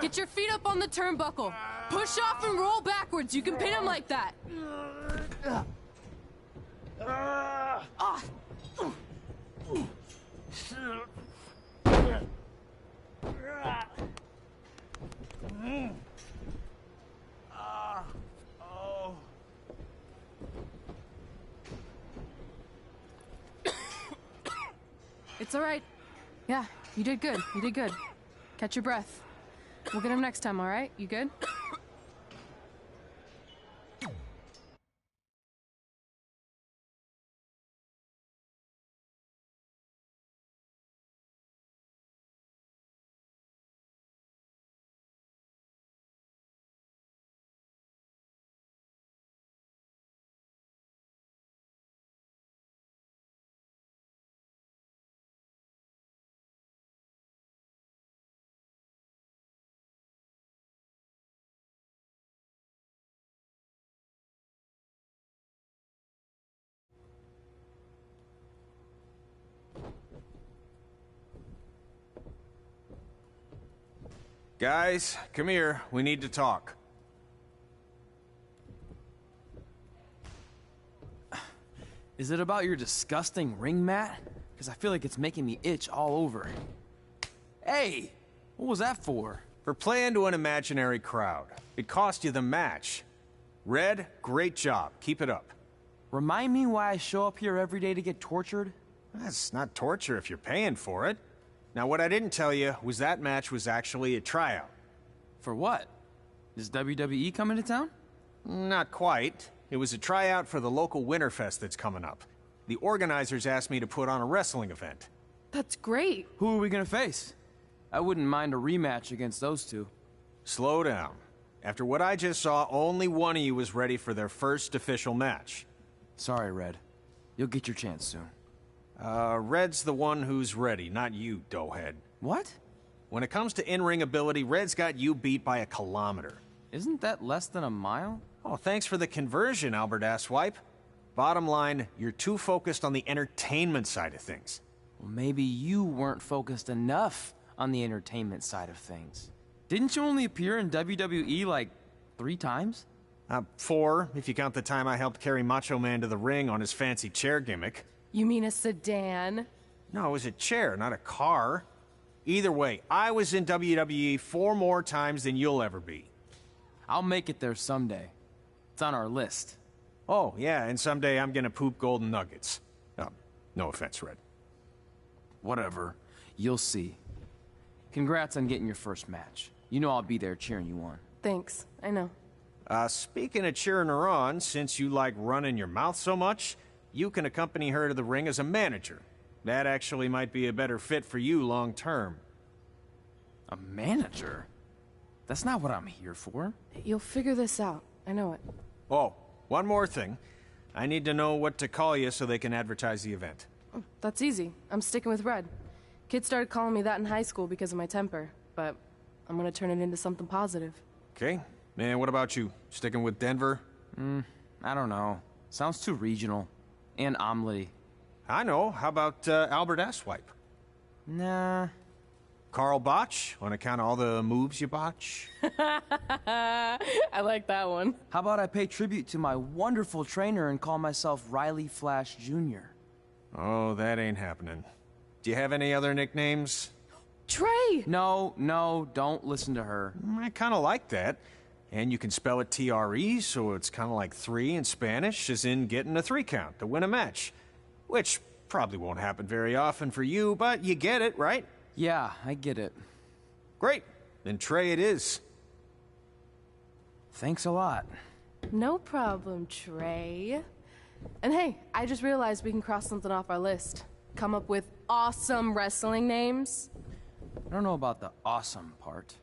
Get your feet up on the turnbuckle. Push off and roll backwards. You can pin him like that. It's all right. Yeah, you did good. You did good. Catch your breath. We'll get him next time, all right? You good? Guys, come here. We need to talk. Is it about your disgusting ring mat? Because I feel like it's making me itch all over. Hey! What was that for? For playing to an imaginary crowd. It cost you the match. Red, great job. Keep it up. Remind me why I show up here every day to get tortured? That's not torture if you're paying for it. Now, what I didn't tell you was that match was actually a tryout. For what? Is WWE coming to town? Not quite. It was a tryout for the local Winterfest that's coming up. The organizers asked me to put on a wrestling event. That's great. Who are we gonna face? I wouldn't mind a rematch against those two. Slow down. After what I just saw, only one of you was ready for their first official match. Sorry, Red. You'll get your chance soon. Red's the one who's ready, not you, doughhead. What? When it comes to in-ring ability, Red's got you beat by a kilometer. Isn't that less than a mile? Oh, thanks for the conversion, Albert Asswipe. Bottom line, you're too focused on the entertainment side of things. Well, maybe you weren't focused enough on the entertainment side of things. Didn't you only appear in WWE like 3 times? 4, if you count the time I helped carry Macho Man to the ring on his fancy chair gimmick. You mean a sedan? No, it was a chair, not a car. Either way, I was in WWE 4 more times than you'll ever be. I'll make it there someday. It's on our list. Oh, yeah, and someday I'm gonna poop golden nuggets. No offense, Red. Whatever. You'll see. Congrats on getting your first match. You know I'll be there cheering you on. Thanks. I know. Speaking of cheering her on, since you like running your mouth so much, you can accompany her to the ring as a manager. That actually might be a better fit for you long term. A manager? That's not what I'm here for. You'll figure this out. I know it. Oh, one more thing. I need to know what to call you so they can advertise the event. That's easy. I'm sticking with Red. Kids started calling me that in high school because of my temper, but I'm gonna turn it into something positive. Okay. Man, what about you? Sticking with Denver? I don't know. Sounds too regional. And omelet-y. I know. How about Albert Asswipe? Nah. Carl Botch, on account of all the moves you botch? I like that one. How about I pay tribute to my wonderful trainer and call myself Riley Flash Jr.? Oh, that ain't happening. Do you have any other nicknames? Trey! No, don't listen to her. I kind of like that. And you can spell it T-R-E, so it's kind of like 3 in Spanish, as in getting a 3 count to win a match. Which probably won't happen very often for you, but you get it, right? Yeah, I get it. Great. Then Trey it is. Thanks a lot. No problem, Trey. And hey, I just realized we can cross something off our list. Come up with awesome wrestling names. I don't know about the awesome part.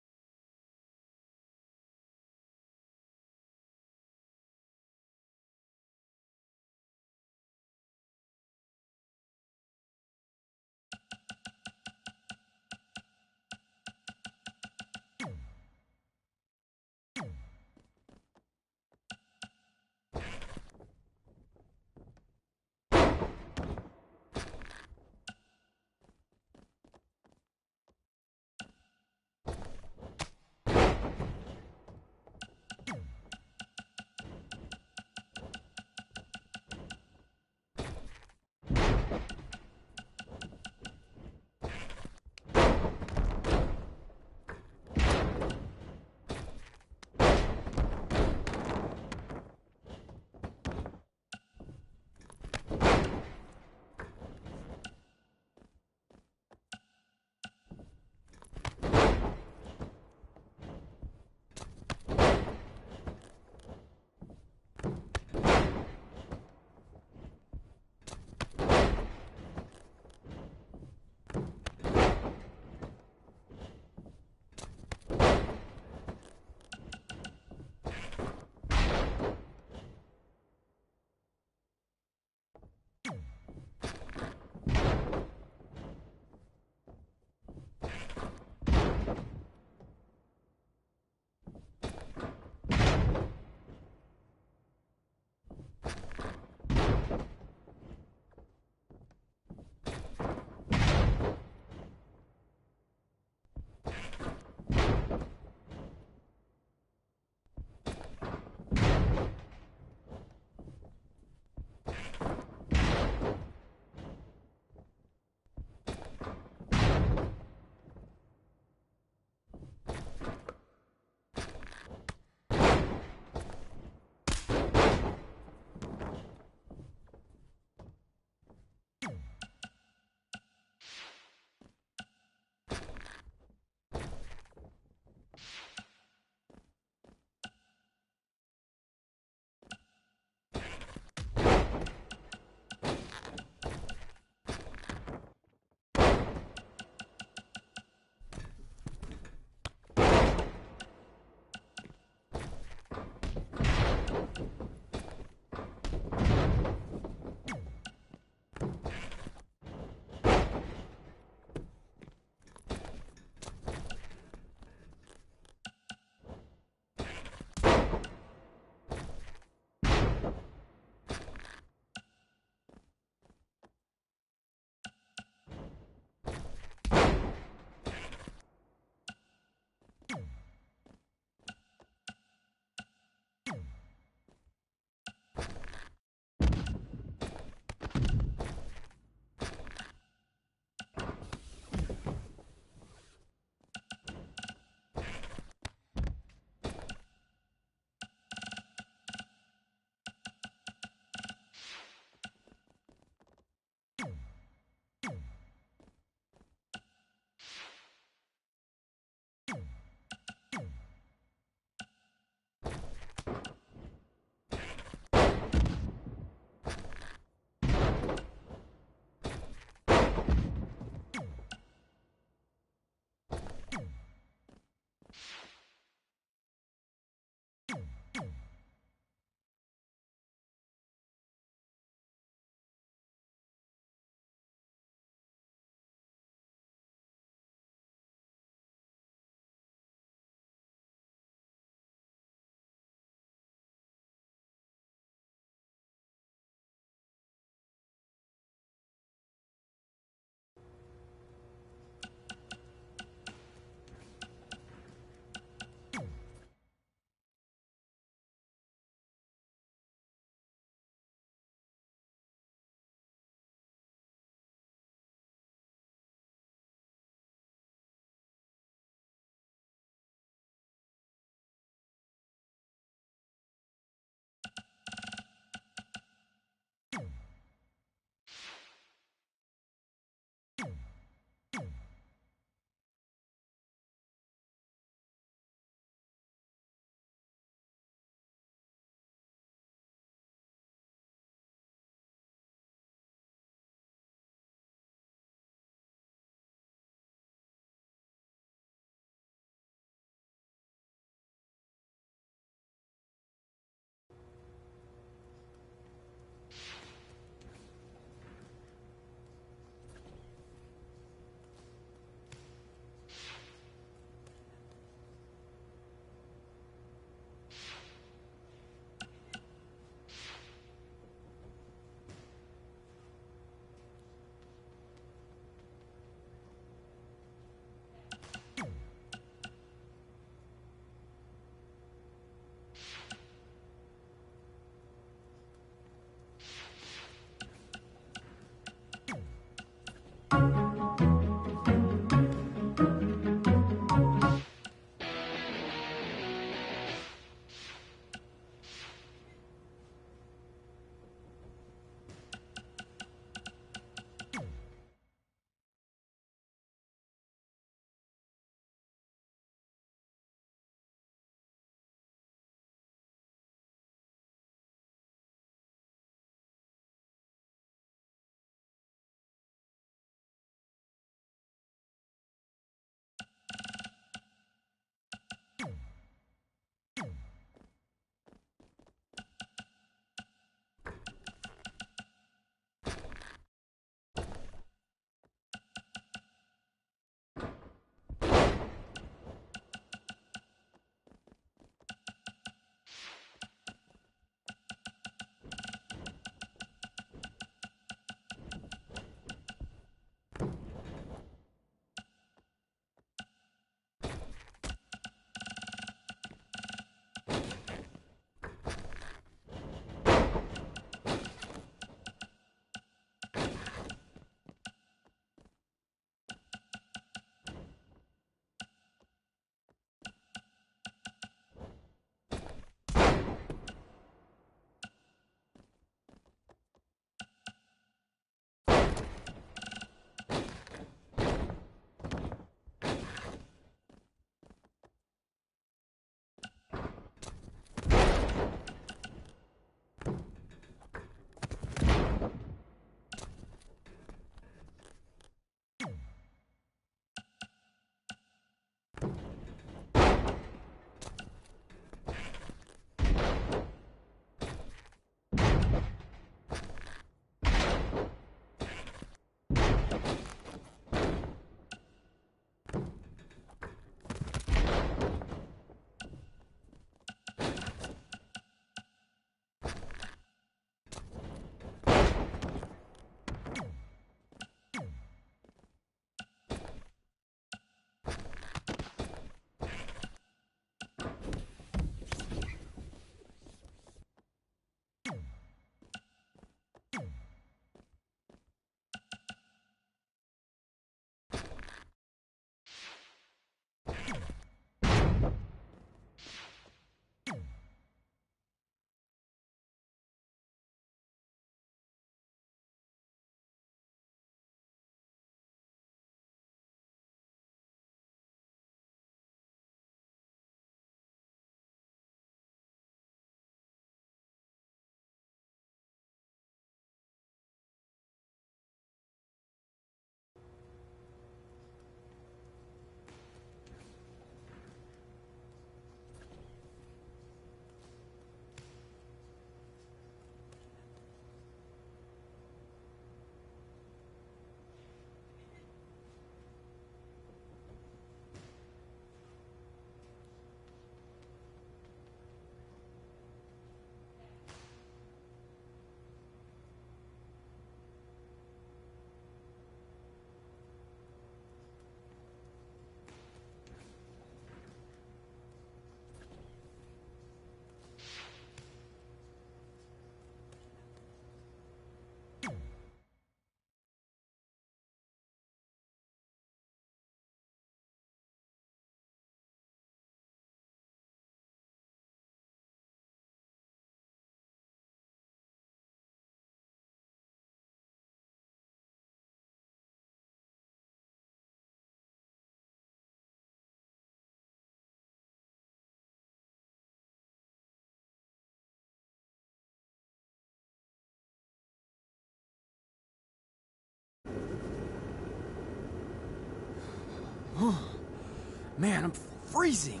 Man, I'm freezing.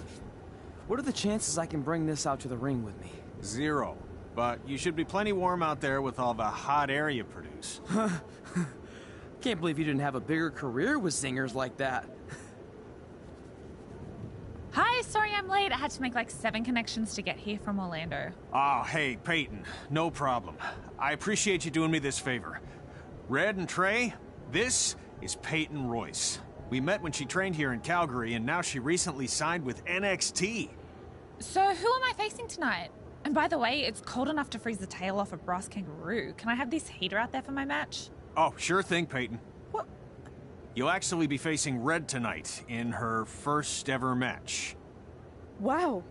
What are the chances I can bring this out to the ring with me? 0. But you should be plenty warm out there with all the hot air you produce. Can't believe you didn't have a bigger career with singers like that. Hi, sorry I'm late. I had to make like 7 connections to get here from Orlando. Oh, hey, Peyton. No problem. I appreciate you doing me this favor. Red and Trey, this is Peyton Royce. We met when she trained here in Calgary, and now she recently signed with NXT. So who am I facing tonight? And by the way, it's cold enough to freeze the tail off a brass kangaroo. Can I have this heater out there for my match? Oh, sure thing, Peyton. What? You'll actually be facing Red tonight in her first ever match. Wow,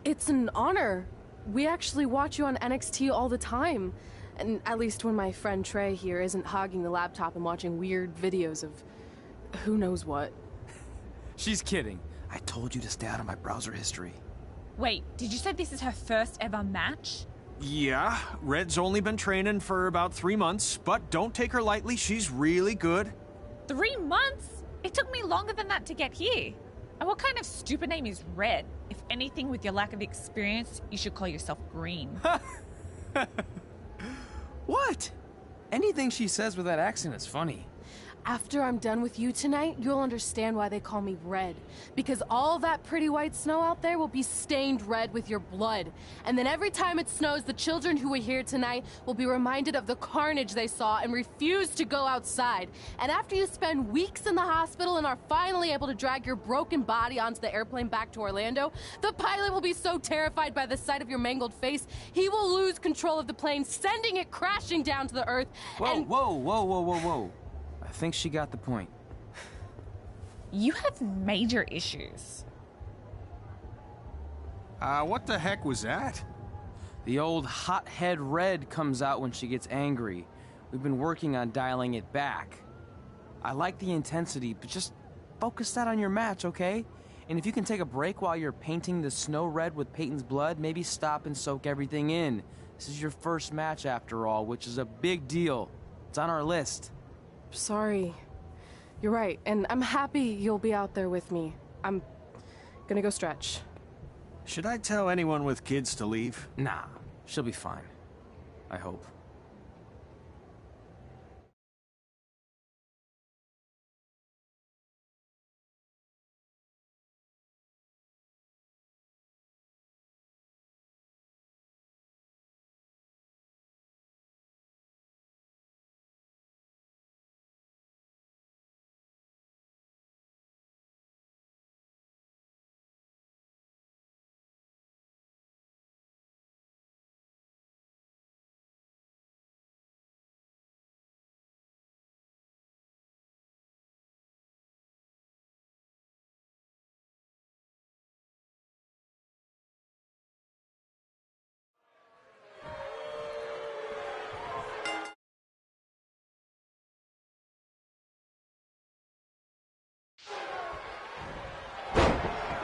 it's an honor. We actually watch you on NXT all the time. And at least when my friend Trey here isn't hogging the laptop and watching weird videos of who knows what. She's kidding. I told you to stay out of my browser history. Wait, did you say this is her first ever match? Yeah, Red's only been training for about 3 months, but don't take her lightly, she's really good. 3 months? It took me longer than that to get here. And what kind of stupid name is Red? If anything, with your lack of experience, you should call yourself Green. What? Anything she says with that accent is funny. After I'm done with you tonight, you'll understand why they call me Red. Because all that pretty white snow out there will be stained red with your blood. And then every time it snows, the children who were here tonight will be reminded of the carnage they saw and refuse to go outside. And after you spend weeks in the hospital and are finally able to drag your broken body onto the airplane back to Orlando, the pilot will be so terrified by the sight of your mangled face, he will lose control of the plane, sending it crashing down to the earth. Whoa. I think she got the point. You have major issues. What the heck was that? The old hothead Red comes out when she gets angry. We've been working on dialing it back. I like the intensity, but just focus that on your match, okay? And if you can take a break while you're painting the snow red with Peyton's blood, maybe stop and soak everything in. This is your first match after all, which is a big deal. It's on our list. Sorry. You're right, and I'm happy you'll be out there with me. I'm gonna go stretch. Should I tell anyone with kids to leave? Nah, she'll be fine. I hope.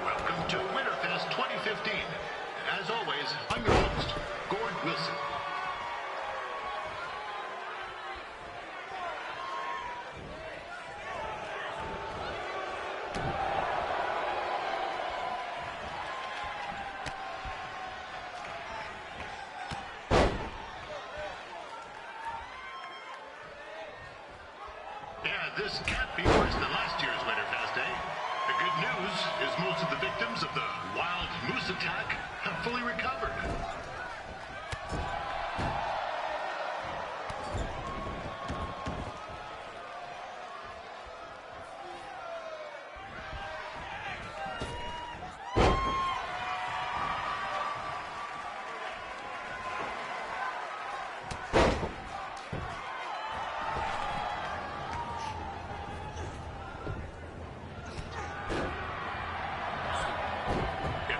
Welcome to Winterfest 2015. And as always, I'm your host, Gord Wilson. Yeah, this can't be worse than last year's Winterfest, eh? The good news is most of the victims of the wild moose attack have fully recovered.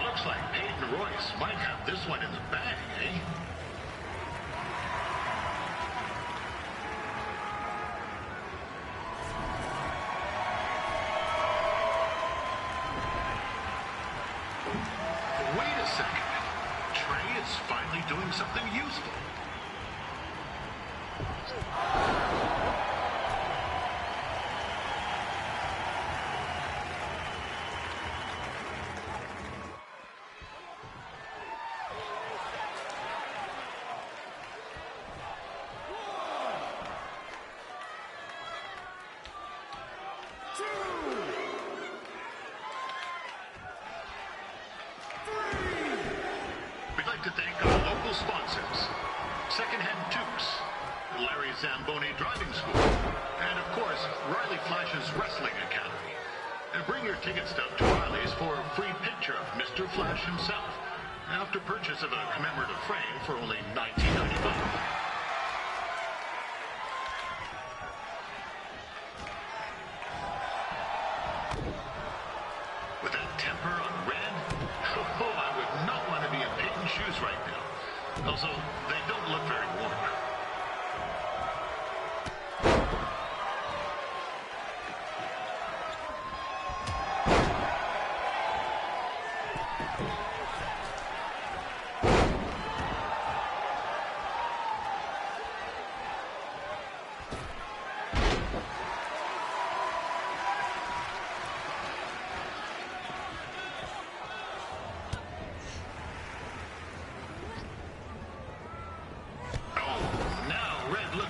Looks like Peyton Royce might have this one in the bag, eh? Wait a second. Trey is finally doing something useful. Zamboni Driving School, and of course, Riley Flash's Wrestling Academy. And bring your ticket stub to Riley's for a free picture of Mr. Flash himself, after purchase of a commemorative frame for only $19.95. With that temper on Red, oh, I would not want to be in Peyton's shoes right now. Also, they don't look very warm.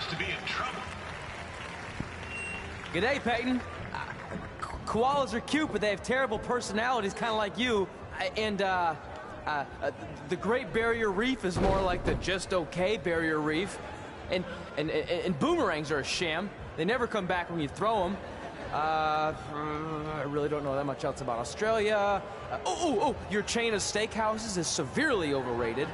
To be in trouble. G'day, Peyton. Koalas are cute, but they have terrible personalities, kind of like you. The Great Barrier Reef is more like the just okay Barrier Reef. And boomerangs are a sham. They never come back when you throw them. I really don't know that much else about Australia. Your chain of steakhouses is severely overrated.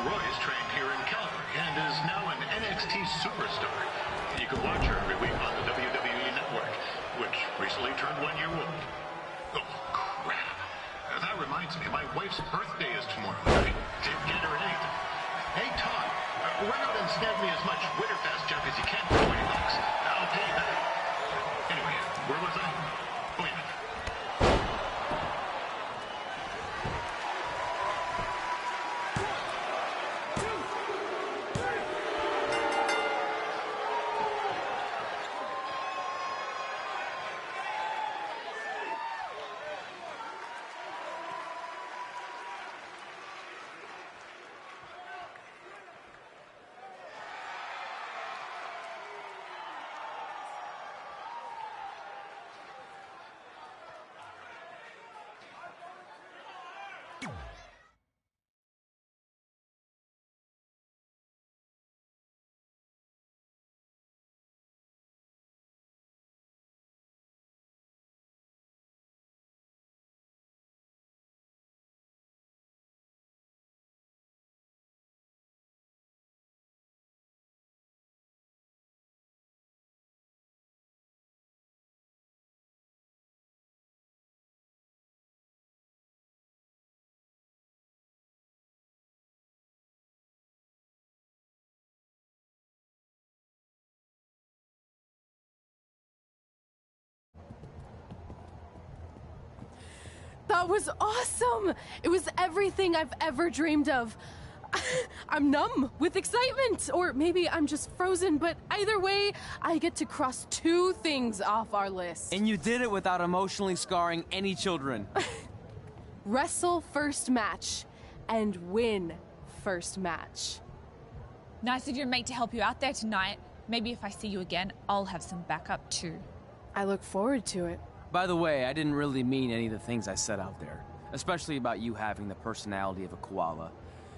Roy is trained here in Calgary and is now an NXT superstar. You can watch her every week on the WWE Network, which recently turned 1 year old. Oh, crap. That reminds me, my wife's birthday is tomorrow. I didn't get her anything. Hey, Todd, run out and snag me as much Winterfest junk as you can for $20. I'll pay you back. Anyway, where was I? Oh, yeah. That was awesome! It was everything I've ever dreamed of. I'm numb with excitement, or maybe I'm just frozen, but either way, I get to cross 2 things off our list. And you did it without emotionally scarring any children. Wrestle first match, and win first match. Nice of your mate to help you out there tonight. Maybe if I see you again, I'll have some backup too. I look forward to it. By the way, I didn't really mean any of the things I said out there. Especially about you having the personality of a koala.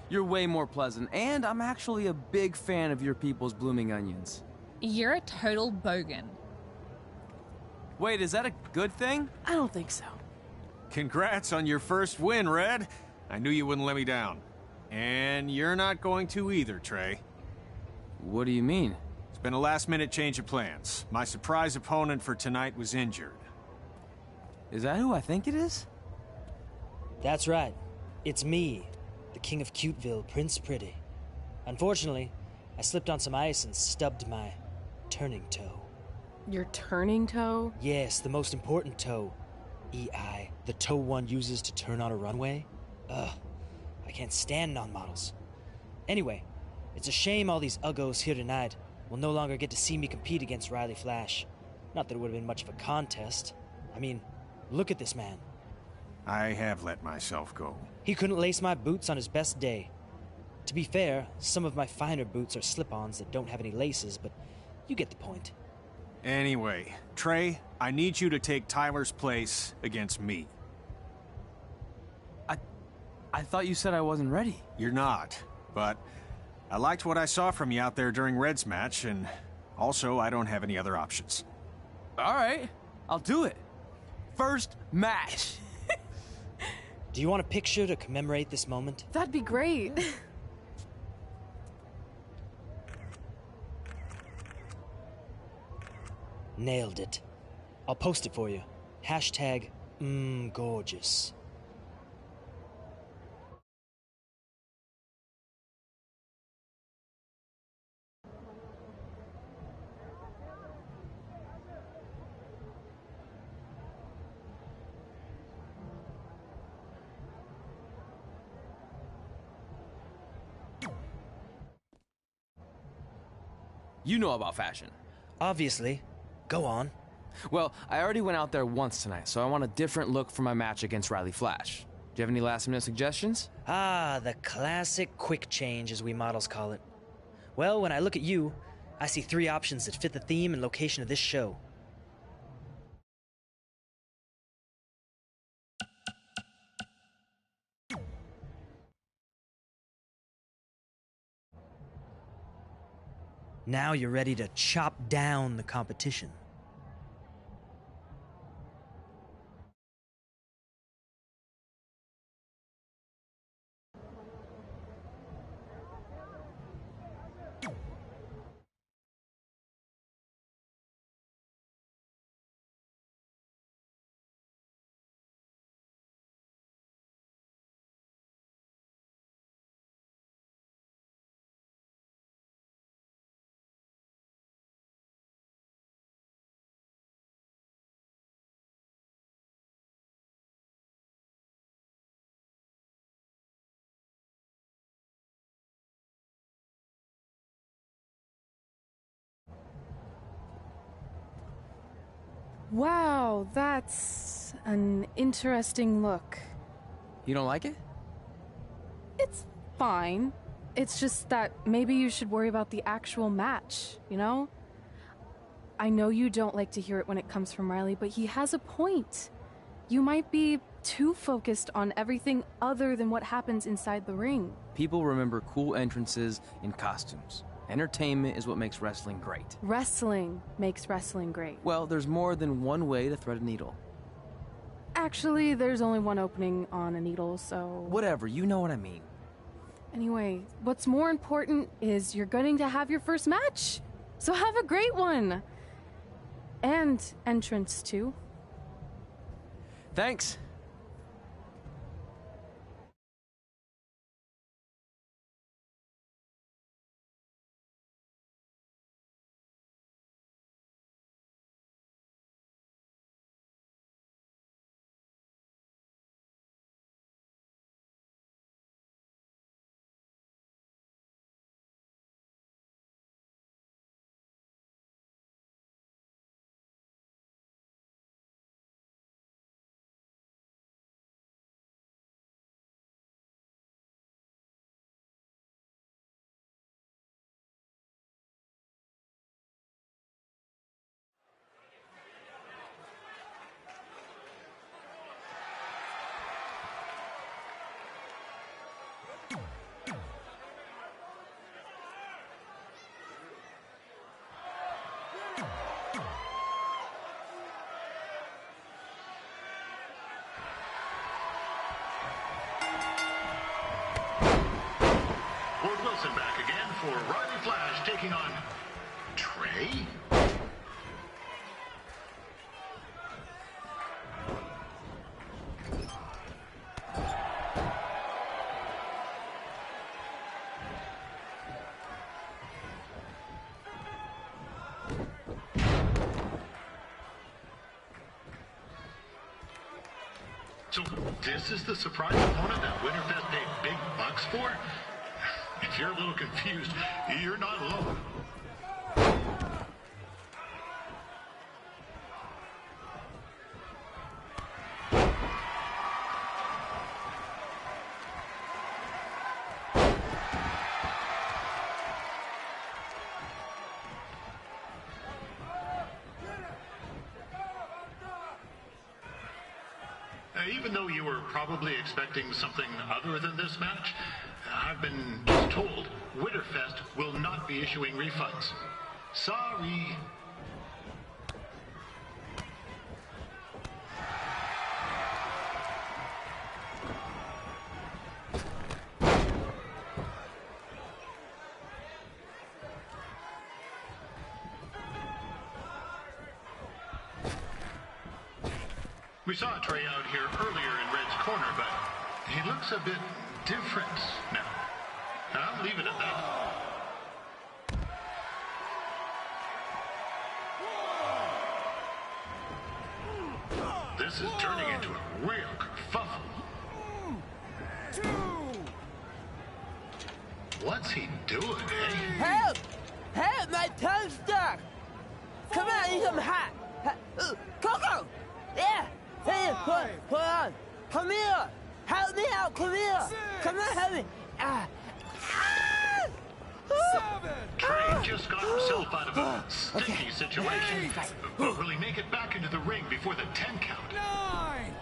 You're way more pleasant, and I'm actually a big fan of your people's blooming onions. You're a total bogan. Wait, is that a good thing? I don't think so. Congrats on your first win, Red. I knew you wouldn't let me down. And you're not going to either, Trey. What do you mean? It's been a last-minute change of plans. My surprise opponent for tonight was injured. Is that who I think it is? That's right. It's me, the King of Cuteville, Prince Pretty. Unfortunately, I slipped on some ice and stubbed my turning toe. Your turning toe? Yes, the most important toe. EI, the toe one uses to turn on a runway. Ugh, I can't stand non-models. Anyway, it's a shame all these uggos here tonight will no longer get to see me compete against Riley Flash. Not that it would have been much of a contest. I mean, look at this man. I have let myself go. He couldn't lace my boots on his best day. To be fair, some of my finer boots are slip-ons that don't have any laces, but you get the point. Anyway, Trey, I need you to take Tyler's place against me. I thought you said I wasn't ready. You're not, but I liked what I saw from you out there during Red's match, and also I don't have any other options. All right, I'll do it. First match. Do you want a picture to commemorate this moment? That'd be great. Nailed it. I'll post it for you. Hashtag, gorgeous. You know about fashion. Obviously. Go on. Well, I already went out there once tonight, so I want a different look for my match against Riley Flash. Do you have any last-minute suggestions? Ah, the classic quick change, as we models call it. Well, when I look at you, I see 3 options that fit the theme and location of this show. Now you're ready to chop down the competition. Wow, that's an interesting look. You don't like it? It's fine. It's just that maybe you should worry about the actual match, you know? I know you don't like to hear it when it comes from Riley, but he has a point. You might be too focused on everything other than what happens inside the ring. People remember cool entrances and costumes. Entertainment is what makes wrestling great. Wrestling makes wrestling great. Well, there's more than one way to thread a needle. Actually, there's only one opening on a needle, so... Whatever, you know what I mean. Anyway, what's more important is you're going to have your first match. So have a great one. And entrance, too. Thanks. Ward Wilson back again for Riley Flash taking on Trey. So this is the surprise opponent that Winterfest paid big bucks for? If you're a little confused, you're not alone. Even though you were probably expecting something other than this match, I've been told Winterfest will not be issuing refunds. Sorry. We saw Trey out here earlier in Red's corner, but he looks a bit different now. And I'll leave it at that. This is turning into a real kerfuffle. What's he doing, eh? Help! Help! My tongue's stuck! Come on, I need some hot! Coco! Yeah! Hey, hold on! Come here! Help me out! Come here! Come on, help me! Trey just got himself out of a sticky situation. But will he make it back into the ring before the 10 count? 9!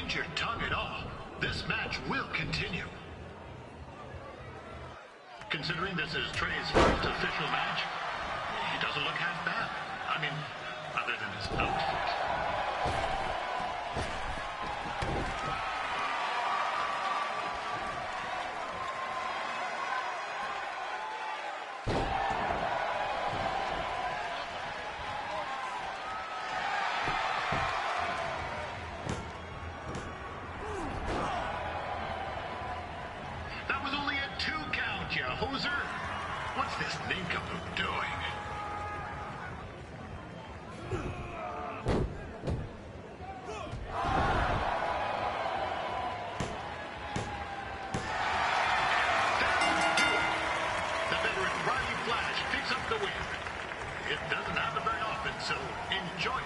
Injured tongue and all, this match will continue. Considering this is Trey's first official match, he doesn't look half bad. I mean, other than his outfit. That was only a 2 count, you hoser. What's this nincompoop doing? The veteran Roddy Flash picks up the win. It doesn't happen very often, so enjoy it.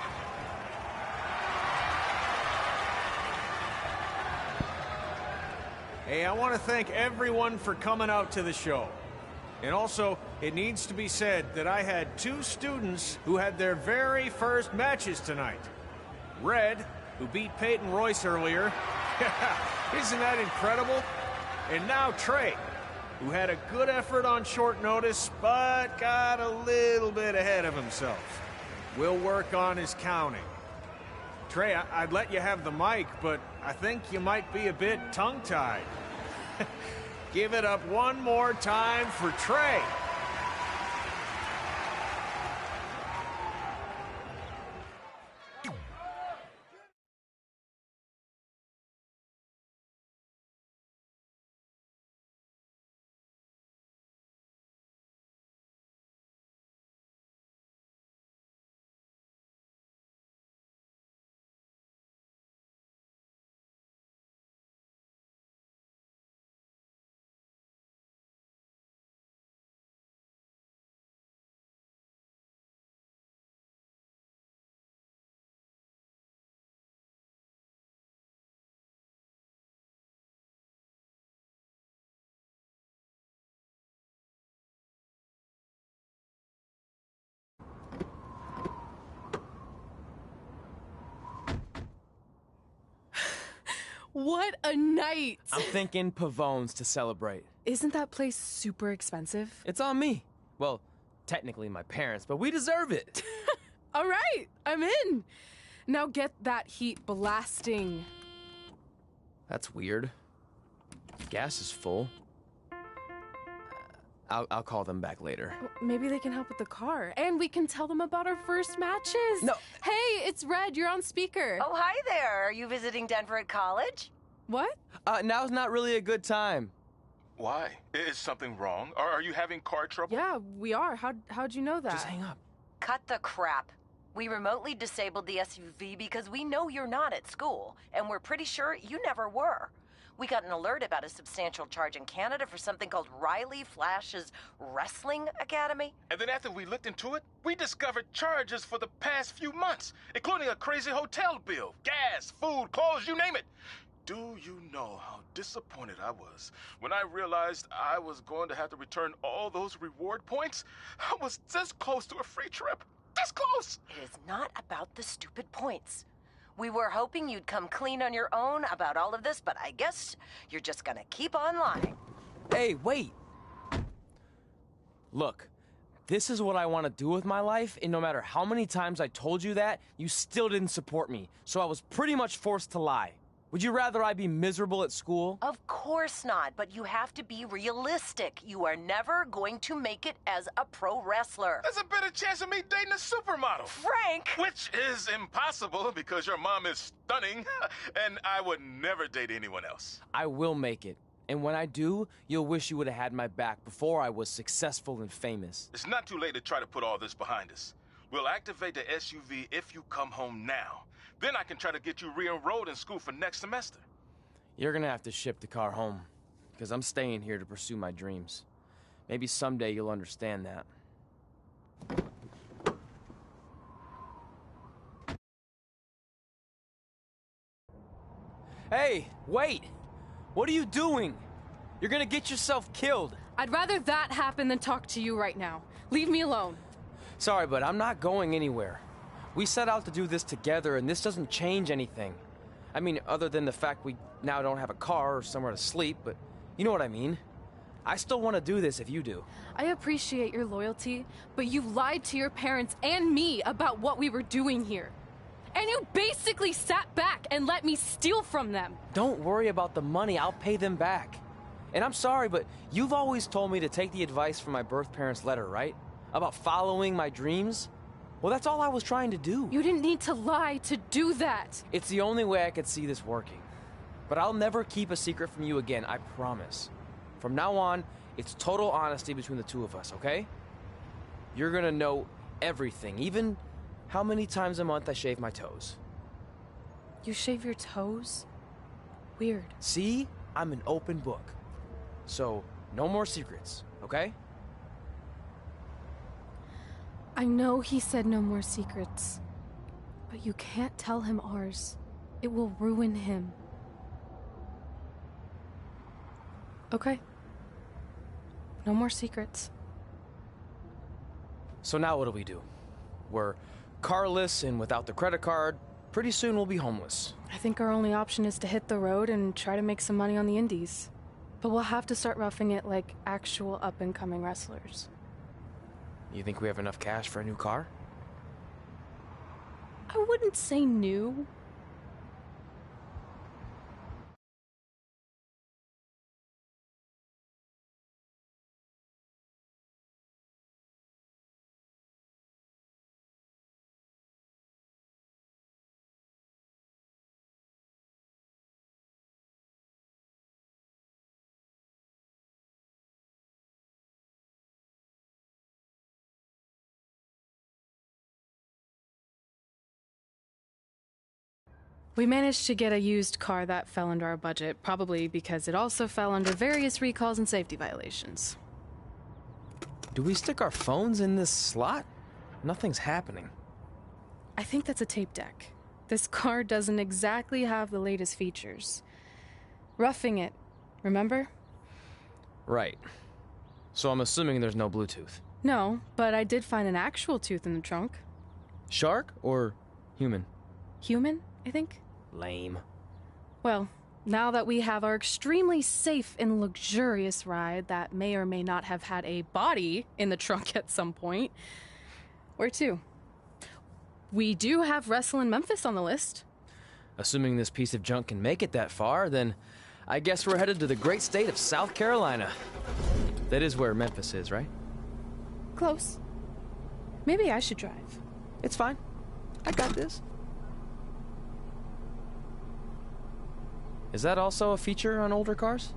Hey, I want to thank everyone for coming out to the show. And also, it needs to be said that I had 2 students who had their very first matches tonight. Red, who beat Peyton Royce earlier. Isn't that incredible? And now Trey, who had a good effort on short notice, but got a little bit ahead of himself. We'll work on his counting. Trey, I'd let you have the mic, but I think you might be a bit tongue-tied. Give it up one more time for Trey. What a night! I'm thinking Pavone's to celebrate. Isn't that place super expensive? It's on me. Well, technically my parents, but we deserve it. All right, I'm in. Now get that heat blasting. That's weird. Gas is full. I'll call them back later. Maybe they can help with the car. And we can tell them about our first matches. No. Hey, it's Red. You're on speaker. Oh, hi there. Are you visiting Denver at college? What? Now's not really a good time. Why? Is something wrong? Are you having car trouble? Yeah, we are. How'd you know that? Just hang up. Cut the crap. We remotely disabled the SUV because we know you're not at school, and we're pretty sure you never were. We got an alert about a substantial charge in Canada for something called Riley Flash's Wrestling Academy. And then after we looked into it, we discovered charges for the past few months, including a crazy hotel bill, gas, food, clothes, you name it. Do you know how disappointed I was when I realized I was going to have to return all those reward points? I was this close to a free trip. This close! It is not about the stupid points. We were hoping you'd come clean on your own about all of this, but I guess you're just gonna keep on lying. Hey, wait! Look, this is what I want to do with my life, and no matter how many times I told you that, you still didn't support me, so I was pretty much forced to lie. Would you rather I be miserable at school? Of course not, but you have to be realistic. You are never going to make it as a pro wrestler. There's a better chance of me dating a supermodel. Frank! Which is impossible because your mom is stunning, and I would never date anyone else. I will make it. And when I do, you'll wish you would have had my back before I was successful and famous. It's not too late to try to put all this behind us. We'll activate the SUV if you come home now. Then I can try to get you re-enrolled in school for next semester. You're gonna have to ship the car home, because I'm staying here to pursue my dreams. Maybe someday you'll understand that. Hey, wait! What are you doing? You're gonna get yourself killed. I'd rather that happen than talk to you right now. Leave me alone. Sorry, but I'm not going anywhere. We set out to do this together, and this doesn't change anything. I mean, other than the fact we now don't have a car or somewhere to sleep, but you know what I mean. I still want to do this if you do. I appreciate your loyalty, but you lied to your parents and me about what we were doing here. And you basically sat back and let me steal from them. Don't worry about the money, I'll pay them back. And I'm sorry, but you've always told me to take the advice from my birth parents' letter, right? About following my dreams? Well, that's all I was trying to do. You didn't need to lie to do that. It's the only way I could see this working. But I'll never keep a secret from you again, I promise. From now on, it's total honesty between the two of us, okay? You're gonna know everything, even how many times a month I shave my toes. You shave your toes? Weird. See? I'm an open book. So, no more secrets, okay? I know he said no more secrets, but you can't tell him ours. It will ruin him. Okay. No more secrets. So now what do? We're carless and without the credit card. Pretty soon we'll be homeless. I think our only option is to hit the road and try to make some money on the indies. But we'll have to start roughing it like actual up-and-coming wrestlers. You think we have enough cash for a new car? I wouldn't say new. We managed to get a used car that fell under our budget, probably because it also fell under various recalls and safety violations. Do we stick our phones in this slot? Nothing's happening. I think that's a tape deck. This car doesn't exactly have the latest features. Roughing it, remember? Right. So I'm assuming there's no Bluetooth. No, but I did find an actual tooth in the trunk. Shark or human? Human, I think. Lame. Well, now that we have our extremely safe and luxurious ride that may or may not have had a body in the trunk at some point, where to? We do have Wrestle in Memphis on the list. Assuming this piece of junk can make it that far, then I guess we're headed to the great state of South Carolina. That is where Memphis is, right? Close. Maybe I should drive. It's fine. I got this. Is that also a feature on older cars?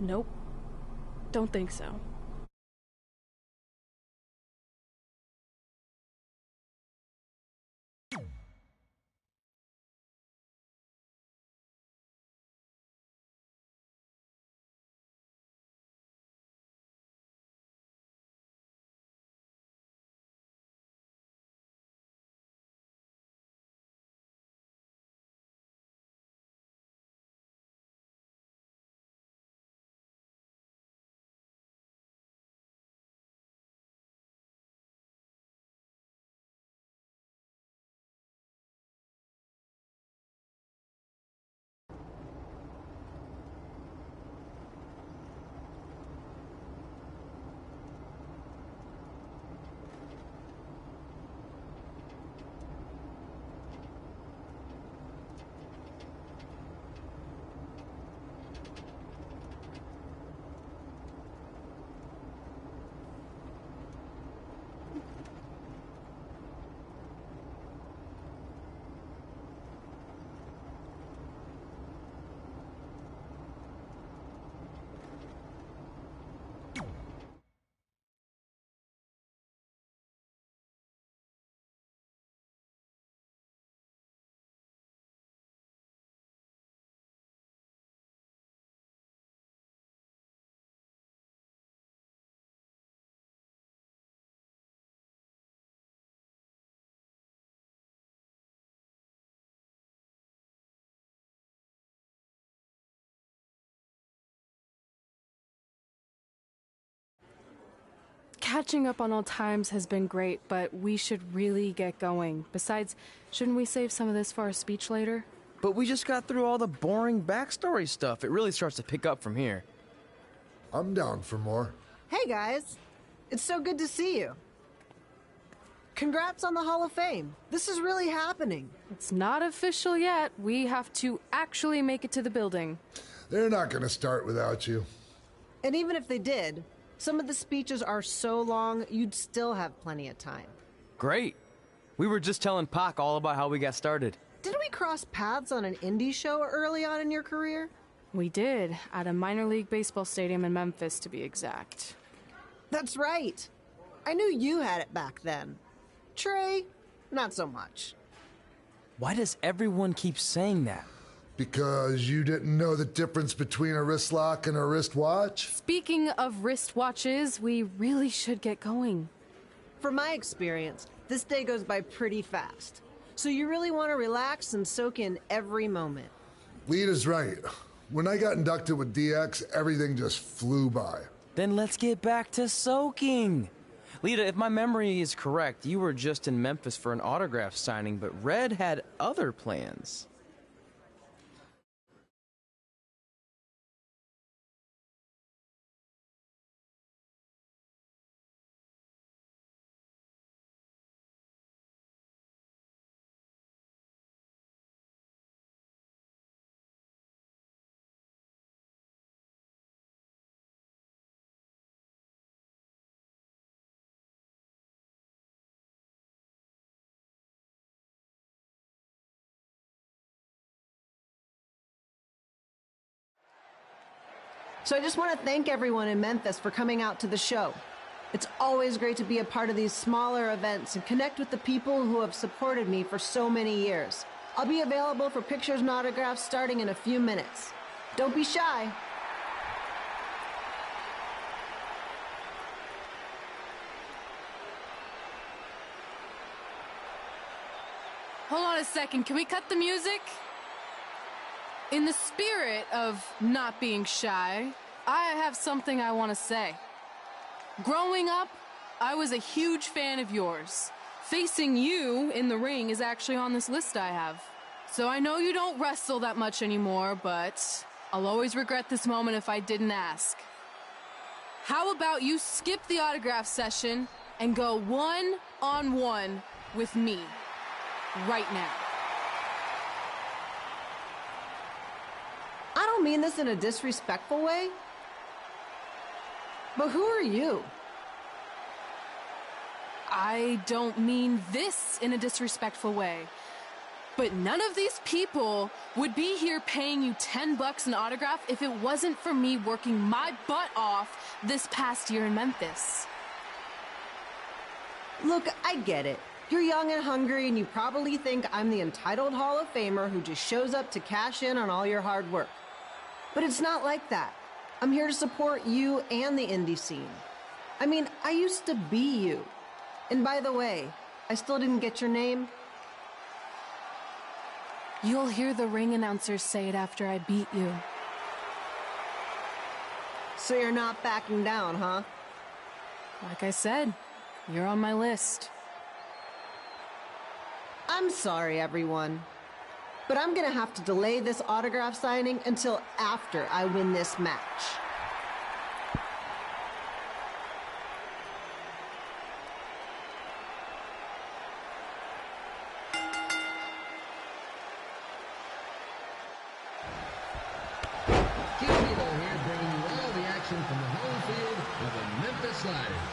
Nope. Don't think so. Catching up on old times has been great, but we should really get going. Besides, shouldn't we save some of this for our speech later? But we just got through all the boring backstory stuff. It really starts to pick up from here. I'm down for more. Hey guys, it's so good to see you. Congrats on the Hall of Fame. This is really happening. It's not official yet. We have to actually make it to the building. They're not going to start without you. And even if they did, some of the speeches are so long, you'd still have plenty of time. Great. We were just telling Pac all about how we got started. Didn't we cross paths on an indie show early on in your career? We did, at a minor league baseball stadium in Memphis, to be exact. That's right. I knew you had it back then. Trey, not so much. Why does everyone keep saying that? Because you didn't know the difference between a wrist lock and a wristwatch? Speaking of wristwatches, we really should get going. From my experience, this day goes by pretty fast. So you really want to relax and soak in every moment. Lita's right. When I got inducted with DX, everything just flew by. Then let's get back to soaking. Lita, if my memory is correct, you were just in Memphis for an autograph signing, but Red had other plans. So I just want to thank everyone in Memphis for coming out to the show. It's always great to be a part of these smaller events and connect with the people who have supported me for so many years. I'll be available for pictures and autographs starting in a few minutes. Don't be shy. Hold on a second, can we cut the music? In the spirit of not being shy, I have something I want to say. Growing up, I was a huge fan of yours. Facing you in the ring is actually on this list I have. So I know you don't wrestle that much anymore, but I'll always regret this moment if I didn't ask. How about you skip the autograph session and go one-on-one with me right now? I don't mean this in a disrespectful way, but who are you? I don't mean this in a disrespectful way, but none of these people would be here paying you $10 an autograph if it wasn't for me working my butt off this past year in Memphis. Look, I get it. You're young and hungry, and you probably think I'm the entitled Hall of Famer who just shows up to cash in on all your hard work. But it's not like that. I'm here to support you and the indie scene. I mean, I used to be you. And by the way, I still didn't get your name. You'll hear the ring announcers say it after I beat you. So you're not backing down, huh? Like I said, you're on my list. I'm sorry, everyone. But I'm gonna have to delay this autograph signing until after I win this match. Keith Vito here, bringing you all the action from the home field of the Memphis Sliders.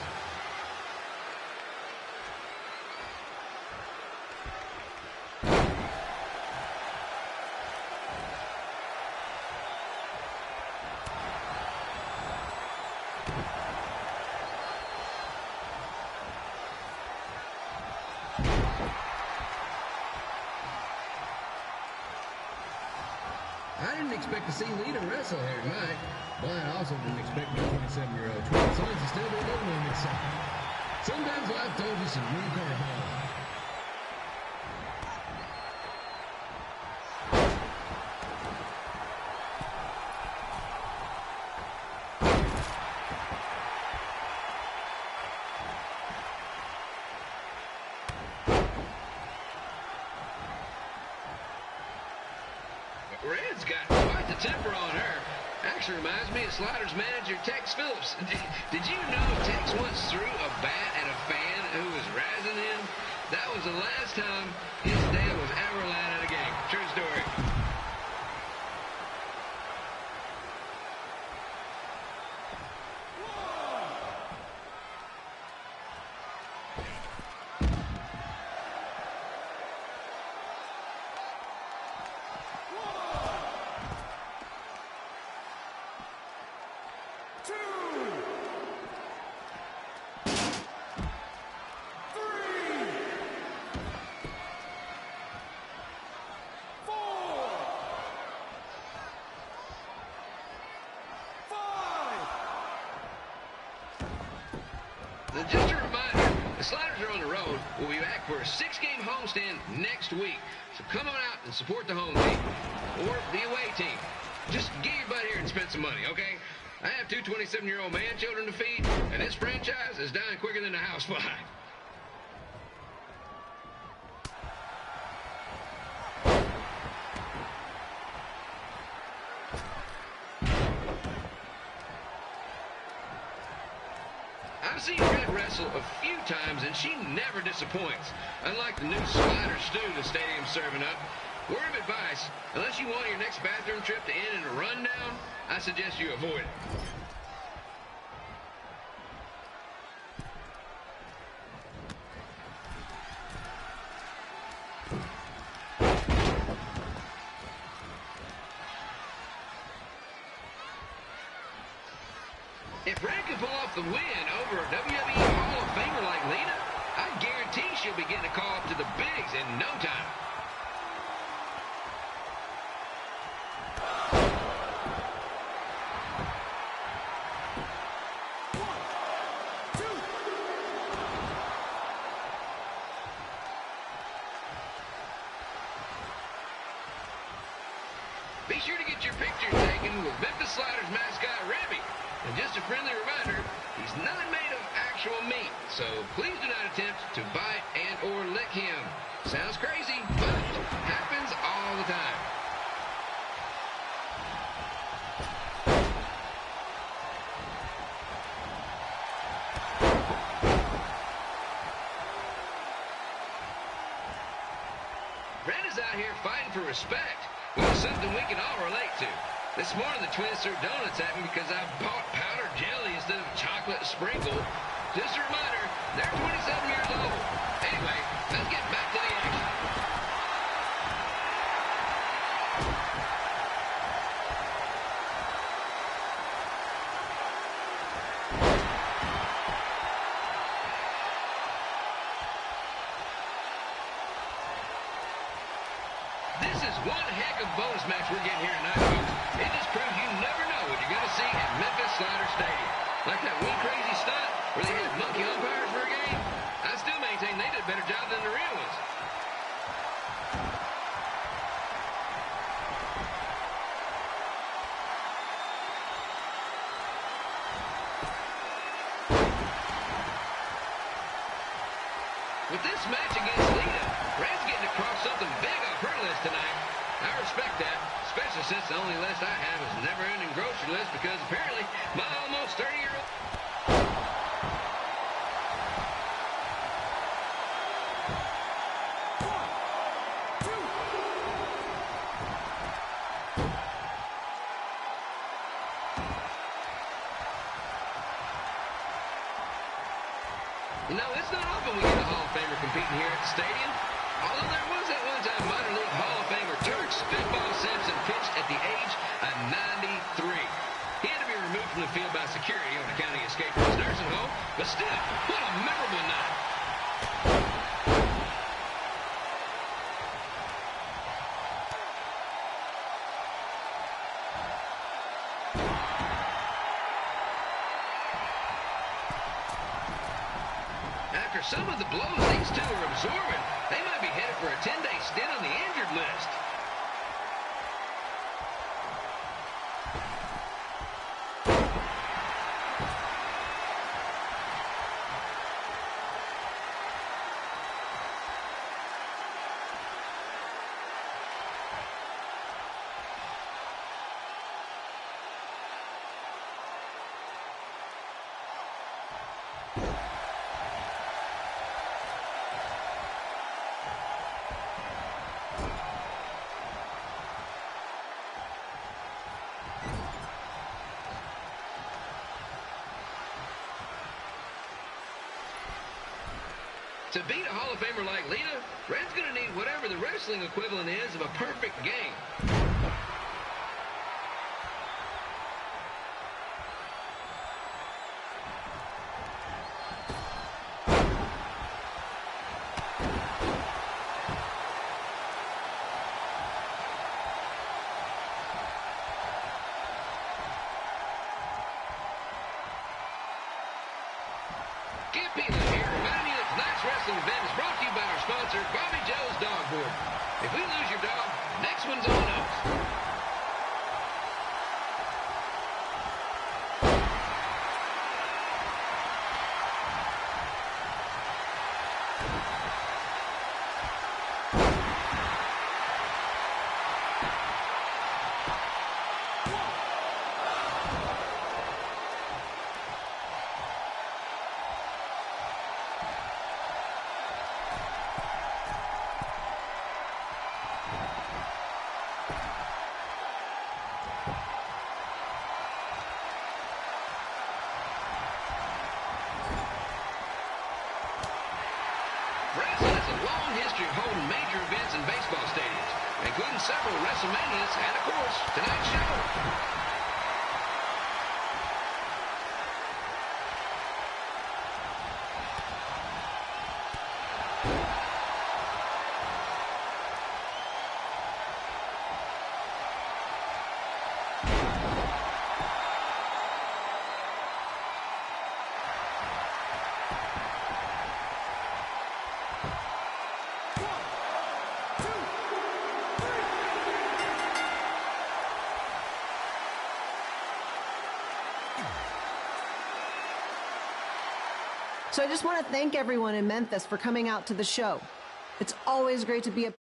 I didn't expect to see Lita wrestle here tonight, but I also didn't expect my 27-year-old twin sons to still be living on this side. Sometimes life throws you some real curveballs. Red's got quite the temper on her. Actually reminds me of Slaughter's manager, Tex Phillips. Did you know Tex once threw a bat at a fan who was razzing him? That was the last time his dad was ever allowed at a game. True story. Just a reminder, the Sliders are on the road. We'll be back for a 6-game homestand next week. So come on out and support the home team or the away team. Just get your butt here and spend some money, okay? I have 2 27-year-old man children to feed, and this franchise is dying quicker than the house fly. I've seen Red wrestle a few times, and she never disappoints. Unlike the new slider stew the stadium's serving up. Word of advice, unless you want your next bathroom trip to end in a rundown, I suggest you avoid it. If Red can pull off the win over a WWE Hall of Famer like Lita, I guarantee she'll be getting a call up to the bigs in no time. Be sure to get your picture taken with Memphis Sliders mascot Rebby. And just a friendly reminder, he's not made of actual meat, so please do not attempt to bite and or lick him. Sounds crazy, but happens all the time. Red is out here fighting for respect, which is something we can all relate to. This morning, the twins threw donuts at me because I bought powdered jelly instead of chocolate sprinkle. Just a reminder, they're 27 years old. Anyway, let's get back to the action. This is one heck of a bonus match we're getting here tonight, folks. It just proves you never know what you're going to see at Memphis Slider Stadium. Like that one crazy stunt where they had monkey umpires for a game. I still maintain they did a better job than the real ones. With this match against Lita, Red's getting across something big off her list tonight. I respect that, especially since the only list I have is a never-ending grocery list because apparently my almost 30-year-old... You know, it's not often we get a Hall of Famer competing here at the stadium. Although there was that one time minor league Hall of Famer Turk Spitball Simpson pitched at the age of 93. He had to be removed from the field by security on account of escape from his nursing home, but still, what a memorable night. After some of the blows these two are absorbing, they might be headed for a 10-day stint on the injured list. To beat a Hall of Famer like Lita, Red's going to need whatever the wrestling equivalent is of a perfect game. Skip Peeler here, reminding you that tonight's wrestling event is brought to you by our sponsor, Bobby Joe's Dog Board. If we lose your dog, next one's on us. Wrestling has a long history of holding major events in baseball stadiums, including several WrestleManias and, of course, tonight's show. So I just want to thank everyone in Memphis for coming out to the show. It's always great to be a